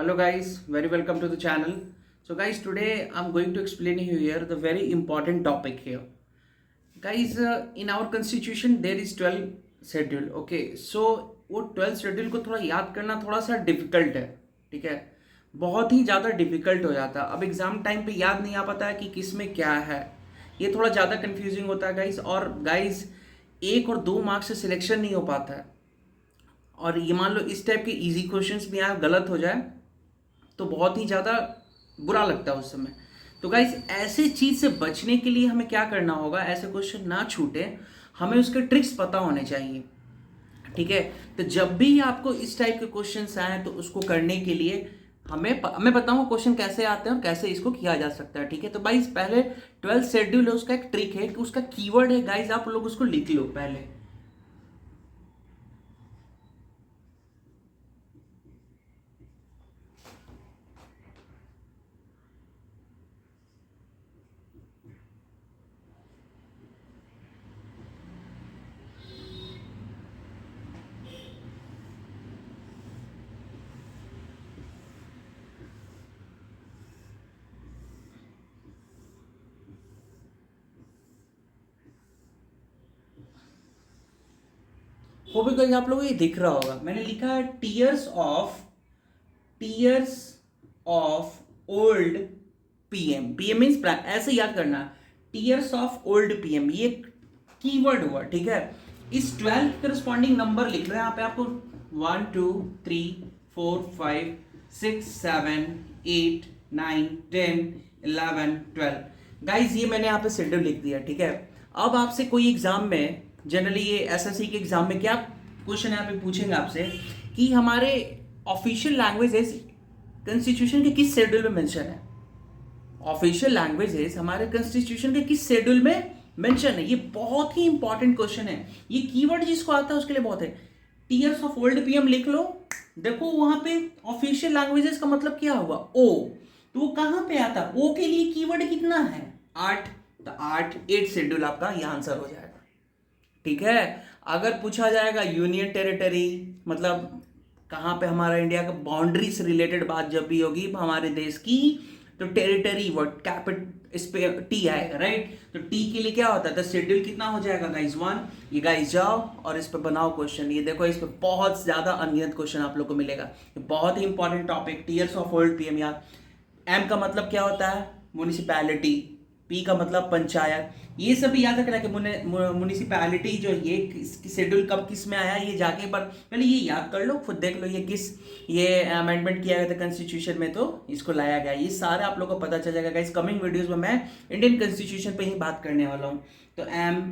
Hello guys, very welcome to the channel. So guys, today I'm going to explain you here the very important topic here. Guys, in our constitution there is 12 schedule. Okay, so वो 12 schedule को थोड़ा याद करना थोड़ा सा difficult है. ठीक है, बहुत ही ज़्यादा डिफिकल्ट हो जाता है. अब एग्जाम टाइम पे याद नहीं आ पाता है कि किस में क्या है. ये थोड़ा ज़्यादा कंफ्यूजिंग होता है गाइस. और गाइस, 1 और 2 मार्क्स से सिलेक्शन नहीं हो पाता है. और ये मान लो इस टाइप के इजी क्वेश्चंस भी यहाँ गलत हो जाए तो बहुत ही ज़्यादा बुरा लगता है उस समय. तो गाइस, ऐसे चीज़ से बचने के लिए हमें क्या करना होगा, ऐसे क्वेश्चन ना छूटे, हमें उसके ट्रिक्स पता होने चाहिए. ठीक है, तो जब भी आपको इस टाइप के क्वेश्चंस आए तो उसको करने के लिए मैं बताऊंगा क्वेश्चन कैसे आते हैं और कैसे इसको किया जा सकता है. ठीक है, तो गाइस पहले 12 शेड्यूल है, उसका एक ट्रिक है कि उसका कीवर्ड है गाइस, आप लोग उसको लिख लो पहले. हो भी कहीं आप लोगों को ये दिख रहा होगा, मैंने लिखा है tears of old PM. PM means ऐसे याद करना, टीयर्स ऑफ ओल्ड पीएम ये कीवर्ड हुआ. ठीक है, इस 12 करस्पॉन्डिंग नंबर लिख रहे हैं यहाँ पे आपको. 1 2 3 4 5 6 7 8 9 10 11 12. गाइज ये मैंने यहाँ पे शेड्यूल लिख दिया. ठीक है, अब आपसे कोई एग्जाम में, जनरली ये एसएससी के एग्जाम में क्या क्वेश्चन यहाँ पे पूछेंगे आपसे कि हमारे ऑफिशियल लैंग्वेजेस कॉन्स्टिट्यूशन के किस शेड्यूल में मेंशन है. ऑफिशियल लैंग्वेजेस हमारे कॉन्स्टिट्यूशन के किस शेड्यूल में मेंशन है. ये बहुत ही इंपॉर्टेंट क्वेश्चन है. ये कीवर्ड जिसको आता है उसके लिए बहुत है. टीयर्स ऑफ ओल्ड पीएम लिख लो. देखो वहां पे ऑफिशियल लैंग्वेजेस का मतलब क्या हुआ, ओ. तो वो कहां पे आता है, ओ के लिए कीवर्ड कितना है, 8. तो 8 शेड्यूल आपका ये आंसर हो जाएगा. ठीक है, अगर पूछा जाएगा यूनियन टेरिटरी, मतलब कहाँ पे हमारा इंडिया का बाउंड्री से रिलेटेड बात जब भी होगी हमारे देश की, तो टेरिटरी वर्ड कैपिट इस पे टी आएगा. राइट, तो टी के लिए क्या होता है, तो शेड्यूल कितना हो जाएगा गाइस 1. ये गाइस जाओ और इस पे बनाओ क्वेश्चन. ये देखो, इस पे बहुत ज्यादा अनगिनत क्वेश्चन आप लोग को मिलेगा. ये बहुत ही important topic, tears of old PM. यार एम का मतलब क्या होता है, म्यूनिसिपैलिटी. पी का मतलब पंचायत. ये सब याद रखना कि म्यूनिसिपैलिटी जो ये शेड्यूल कब किस में आया, ये जाके पर पहले ये याद कर लो, खुद देख लो ये अमेंडमेंट किया गया था कॉन्स्टिट्यूशन में, तो इसको लाया गया. ये सारे आप लोगों को पता चल जाएगा गाइस. कमिंग वीडियोस में मैं इंडियन कॉन्स्टिट्यूशन पे ही बात करने वाला हूँ. तो एम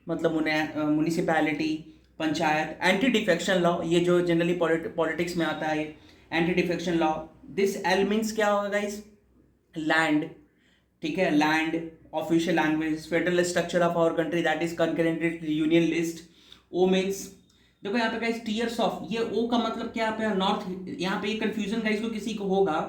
मतलब municipality, panchayat. Anti defection law, ये जो जनरली पॉलिटिक्स में आता है, anti defection law. This L means क्या होगा गाइस, लैंड. ठीक है, land. Official language, federal structure of our country that is concurrent union list. O means, देखो यहाँ पे गाइस टीयर्स ऑफ, ये ओ का मतलब क्या पे नॉर्थ. यहाँ पे कंफ्यूजन गाइस को किसी को होगा,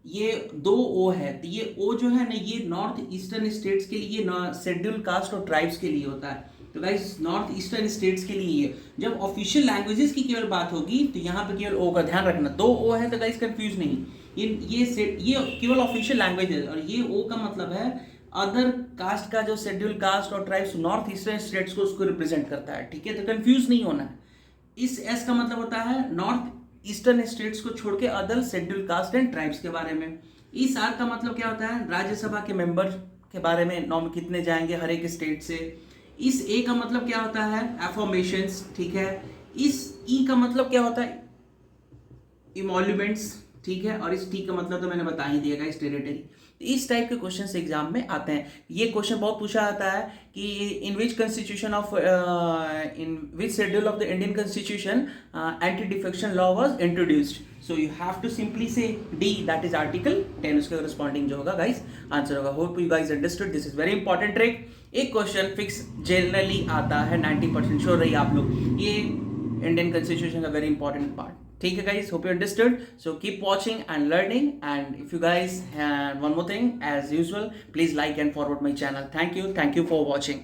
ये 2 ओ है. तो ये ओ जो है ना, ये नॉर्थ ईस्टर्न स्टेट्स के लिए, शेड्यूल कास्ट और ट्राइब्स के लिए होता है. तो गाइस नॉर्थ ईस्टर्न स्टेट्स के लिए ये, जब ऑफिशियल लैंग्वेजेस की केवल बात होगी तो यहाँ पे केवल ओ का ध्यान रखना. 2 ओ है तो गाइस कंफ्यूज नहीं. ये केवल ऑफिशियल लैंग्वेज है. और ये ओ का मतलब है अदर कास्ट का, जो शेड्यूल कास्ट और ट्राइब्स नॉर्थ ईस्टर्न स्टेट्स को उसको रिप्रेजेंट करता है. ठीक है, तो कंफ्यूज नहीं होना है. इस एस का मतलब होता है नॉर्थ ईस्टर्न स्टेट्स को छोड़ के other schedule caste and tribes के बारे में. इस आर का मतलब क्या होता है, राज्यसभा के मेंबर के बारे में, नॉम कितने जाएंगे हर एक स्टेट से. इस ए का मतलब क्या होता है, एफॉर्मेशंस. ठीक है, इस ई का मतलब क्या होता है, इमोल्यूमेंट्स. ठीक है, और इस टी का मतलब तो मैंने बता ही दिया इस टेरिटरी. इस टाइप के क्वेश्चन एग्जाम में आते हैं. ये क्वेश्चन बहुत पूछा जाता है कि in which constitution of, in which schedule of the Indian constitution anti defection law was introduced. So you have to simply say D, that is article 10. उसके करस्पॉन्डिंग जो होगा गाइस आंसर होगा. Hope you guys understood. This is very important trick. एक question fix generally आता है, 90% sure रहिए आप लोग, ये इंडियन कॉन्स्टिट्यूशन का वेरी इंपॉर्टेंट पार्ट. ठीक है guys, hope you understood. So keep watching and learning, and if you guys have one more thing, as usual, please like and forward my channel. Thank you for watching.